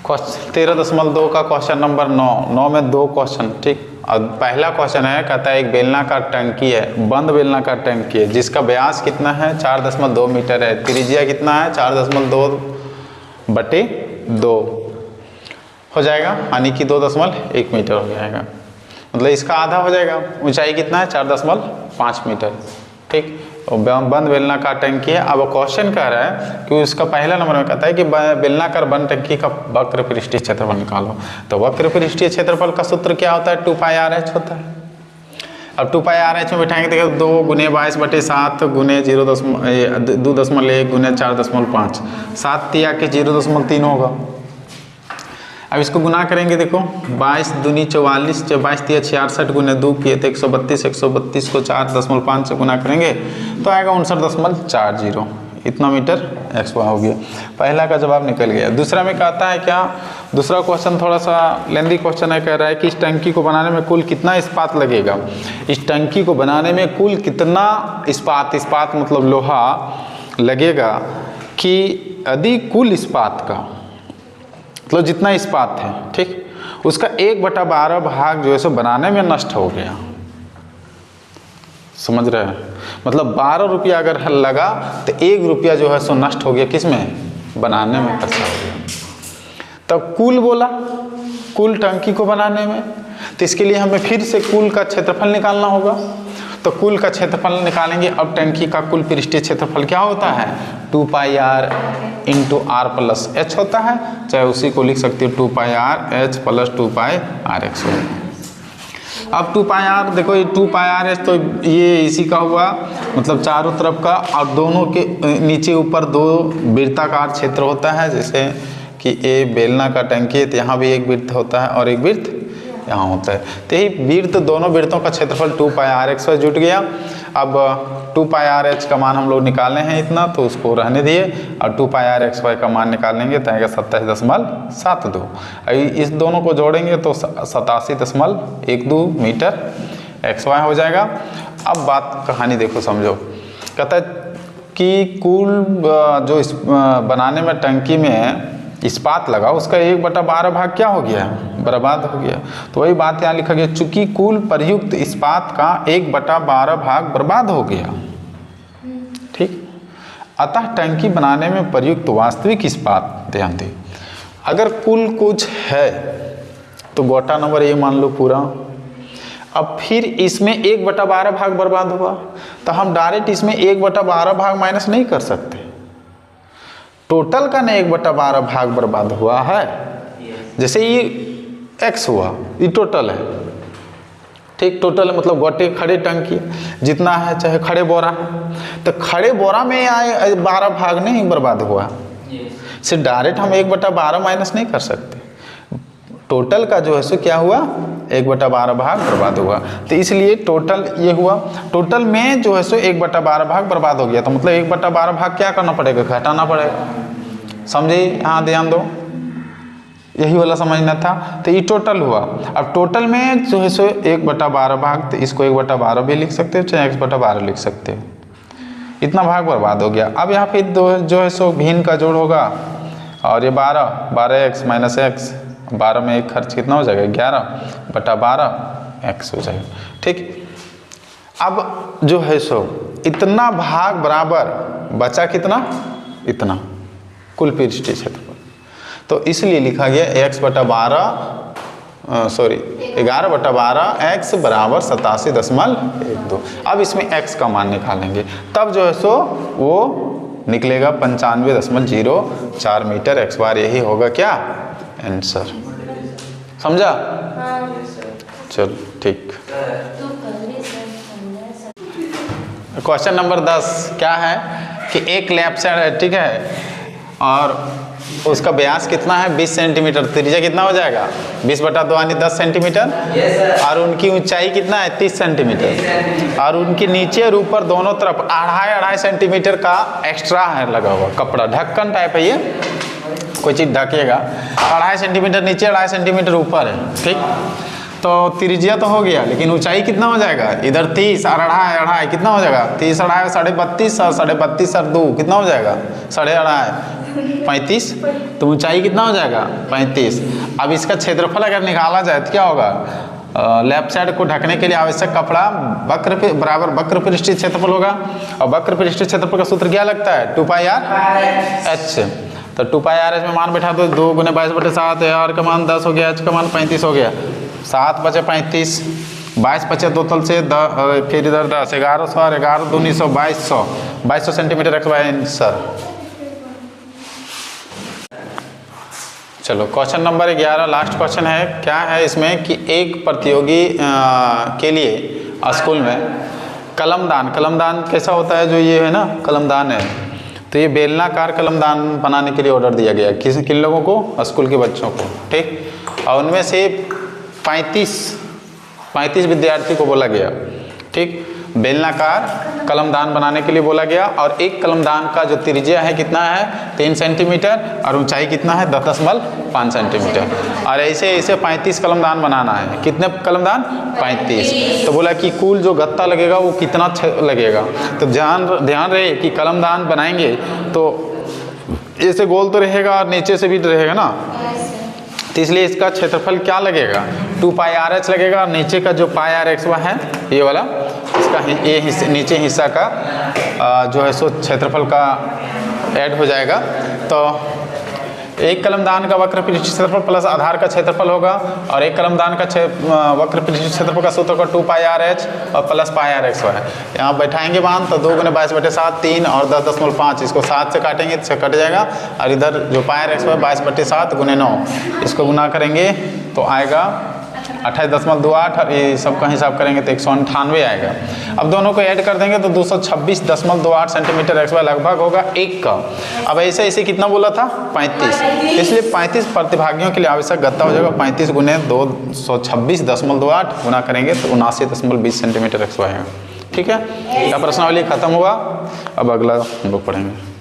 13.2 का question number 9 में 2 question, ठीक। और पहला क्वेश्चन है, कहता है एक बेलनाकार टंकी है, बंद बेलनाकार टंकी है जिसका व्यास कितना है 4.2 मीटर है, त्रिज्या कितना है 4.2/2 हो जाएगा, यानी कि 2.1 मीटर हो जाएगा। मतलब इसका आधा हो जाएगा। ऊंचाई कितना है 4.5 मीटर, ठीक। तो बंद बेलनाकार टंकी है। अब क्वेश्चन कह रहा है कि उसका पहला नंबर में कहता है कि बेलनाकार बंद टंकी का वक्र पृष्ठीय क्षेत्रफल निकालो। तो वक्र पृष्ठीय क्षेत्रफल का सूत्र क्या होता है, 2πr/h होता है। अब 2πr/h में बैठाएंगे देखिए 2 × 22/7 × 2.1 × 4.5, 7 तिया के 0.3 होगा। अब इसको गुना करेंगे, देखो 22 दूनी 44, 22 तिया 66 × 2 किए तो 132, 132 को 4.5 से गुना करेंगे तो आएगा 59.40, इतना मीटर XY हो गया। पहला का जवाब निकल गया। दूसरा में कहता है क्या, दूसरा क्वेश्चन थोड़ा सा लेंदी क्वेश्चन है। कह रहा है कि इस टंकी को बनाने में कुल कितना इस्पात लगेगा। इस टंकी को बनाने में कुल कितना इस्पात मतलब लोहा लगेगा कि यदि कुल इस्पात का मतलब जितना इस्पात है, ठीक, उसका 1/12 भाग जो है सो बनाने में नष्ट हो गया। समझ रहे हैं, मतलब 12 रुपया अगर लगा तो 1 रुपया जो है सो नष्ट हो गया, किसमें, बनाने में खर्चा हो गया। तब कुल बोला, कुल टंकी को बनाने में, तो इसके लिए हमें फिर से कुल का क्षेत्रफल निकालना होगा। तो कुल का क्षेत्रफल निकालेंगे। अब टंकी का कुल पृष्ठीय क्षेत्रफल क्या होता है, 2πr × r+h होता है, चाहे उसी को लिख सकते हो 2πr/h + 2πr(x). अब 2πr देखो, ये 2πr(h) तो ये इसी का हुआ, मतलब चारों तरफ का, और दोनों के नीचे ऊपर 2 वृत्ताकार क्षेत्र होता है। जैसे कि ये बेलना का टंकी है तो यहाँ भी एक वृत्त होता है और एक वृत्त यहाँ होता है। तो यही वृत्त, दोनों वृत्तों का क्षेत्रफल 2πr(x) जुट गया। अब 2πr(h) का मान हम लोग निकाले हैं इतना, तो उसको रहने दिए, और 2πr(xy) का मान निकालेंगे तो आएगा 27.72। इस दोनों को जोड़ेंगे तो 87.12 मीटर XY हो जाएगा। अब बात कहानी देखो, समझो। कहता है कि कुल जो इस बनाने में टंकी में इस्पात लगा, उसका 1/12 भाग क्या हो गया, बर्बाद हो गया। तो वही बात यहाँ लिखा गया, चूंकि कुल प्रयुक्त इस्पात का 1/12 भाग बर्बाद हो गया, ठीक। अतः टंकी बनाने में प्रयुक्त वास्तविक इस्पात, ध्यान दें, अगर कुल कुछ है तो गोटा नंबर ये मान लो पूरा। अब फिर इसमें 1/12 भाग बर्बाद हुआ, तो हम डायरेक्ट इसमें 1/12 भाग माइनस नहीं कर सकते। टोटल का ना 1/12 भाग बर्बाद हुआ है। जैसे ये x हुआ, ये टोटल है, ठीक। टोटल मतलब गोटे खड़े टंकी जितना है, चाहे खड़े बोरा है, तो खड़े बोरा में आए 12 भाग नहीं बर्बाद हुआ। सिर्फ डायरेक्ट हम 1/12 माइनस नहीं कर सकते। टोटल का जो है सो क्या हुआ, 1/12 भाग बर्बाद हुआ। तो इसलिए टोटल ये हुआ, टोटल में जो है सो 1/12 भाग बर्बाद हो गया। तो मतलब 1/12 भाग क्या करना पड़ेगा, घटाना पड़ेगा। समझे, यहाँ ध्यान दो, यही वाला समझना था। तो ये टोटल हुआ। अब टोटल में जो है सो 1/12 भाग, तो इसको 1/12 भी लिख सकते हो, चाहे 1/12 लिख सकते हो। इतना भाग बर्बाद हो गया। अब यहाँ पे जो है सो भिन्न का जोड़ होगा, और ये 12x - x, 12 में एक खर्च कितना हो जाएगा, 11/12x हो जाएगा, ठीक। अब जो है सो इतना भाग बराबर बचा, कितना, इतना कुल पृष्ठीय क्षेत्रफल। तो इसलिए लिखा गया 11/12x = 87.12। अब इसमें x का मान निकालेंगे, तब जो है सो वो निकलेगा 95.04 मीटर XY। यही होगा क्या आंसर, समझा। चलो ठीक। क्वेश्चन नंबर 10 क्या है कि एक लेफ्ट साइड है, ठीक है, और उसका व्यास कितना है 20 सेंटीमीटर, त्रिज्या कितना हो जाएगा 20/2 यानी 10 सेंटीमीटर, और उनकी ऊंचाई कितना है 30 सेंटीमीटर, और उनके नीचे और ऊपर दोनों तरफ 2.5 सेंटीमीटर का एक्स्ट्रा है लगा हुआ कपड़ा, ढक्कन टाइप है, ये कोई चीज़ ढकेगा। 2.5 सेंटीमीटर नीचे, 2.5 सेंटीमीटर ऊपर है, ठीक। तो त्रिज्या तो हो गया, लेकिन ऊंचाई कितना हो जाएगा, इधर 30 और 2.5 कितना हो जाएगा, 30 2.5 32.5 और 32 और 2 कितना हो जाएगा 2.5 35, तो ऊंचाई कितना हो जाएगा 35। अब इसका क्षेत्रफल अगर निकाला जाए तो क्या होगा, लेफ्ट साइड को ढकने के लिए आवश्यक कपड़ा वक्र पे बराबर वक्र पृष्ठीय क्षेत्रफल होगा, और वक्र पृष्ठीय क्षेत्रफल का सूत्र क्या लगता है 2πr/h। तो 2πr/h में मान बैठा दो, 2 × 22/7 है, r का मान 10 हो गया, h का मान 35 हो गया, 7 बचे 35, 22 बचे 2 तल से फिर इधर 10, 1100 और 11 दूनी 100, 2200 सेंटीमीटर एक्स वाई आंसर। चलो क्वेश्चन नंबर 11 लास्ट क्वेश्चन है। क्या है इसमें कि एक प्रतियोगी के लिए स्कूल में कलमदान कैसा होता है, जो ये है ना कलमदान है, तो ये बेलनाकार कलमदान बनाने के लिए ऑर्डर दिया गया किन लोगों को, स्कूल के बच्चों को, ठीक। और उनमें से 35 विद्यार्थी को बोला गया, ठीक, बेलनाकार कलमदान बनाने के लिए बोला गया। और एक कलमदान का जो त्रिज्या है कितना है 3 सेंटीमीटर और ऊंचाई कितना है 10.5 सेंटीमीटर। और ऐसे 35 कलमदान बनाना है। कितने कलमदान 35। तो बोला कि कुल जो गत्ता लगेगा वो कितना लगेगा। तो ध्यान रहे कि कलमदान बनाएंगे तो ऐसे गोल तो रहेगा और नीचे से भी रहेगा ना, तो इसलिए इसका क्षेत्रफल क्या लगेगा 2πr/h लगेगा। और नीचे का जो πr/x है ये वाला, इसका ये नीचे हिस्सा का जो है सो क्षेत्रफल का ऐड हो जाएगा। तो एक कलमदान का वक्र पृष्ठीय क्षेत्रफल प्लस आधार का क्षेत्रफल होगा, और एक कलमदान का वक्र पृष्ठीय क्षेत्रफल का सूत्र होगा 2πr/h और प्लस πr/x है। यहाँ बैठाएंगे मान तो 2 × 22/7 3 और 10.5, इसको 7 से काटेंगे तो कट जाएगा। और इधर जो πr/x है 22/7 × 9, इसको गुना करेंगे तो आएगा 28.28 और ये सबका हिसाब करेंगे तो 198 आएगा। अब दोनों को ऐड कर देंगे तो 226.28 सेंटीमीटर एक्स वाई लगभग होगा 1 का। अब ऐसे कितना बोला था 35, इसलिए 35 प्रतिभागियों के लिए आवश्यक गत्ता हो जाएगा 35 × 226.28 गुना करेंगे तो 79.20 सेंटीमीटर एक्स वाई आएगा। ठीक है, यह प्रश्नावली खत्म हुआ। अब अगला हम लोग पढ़ेंगे।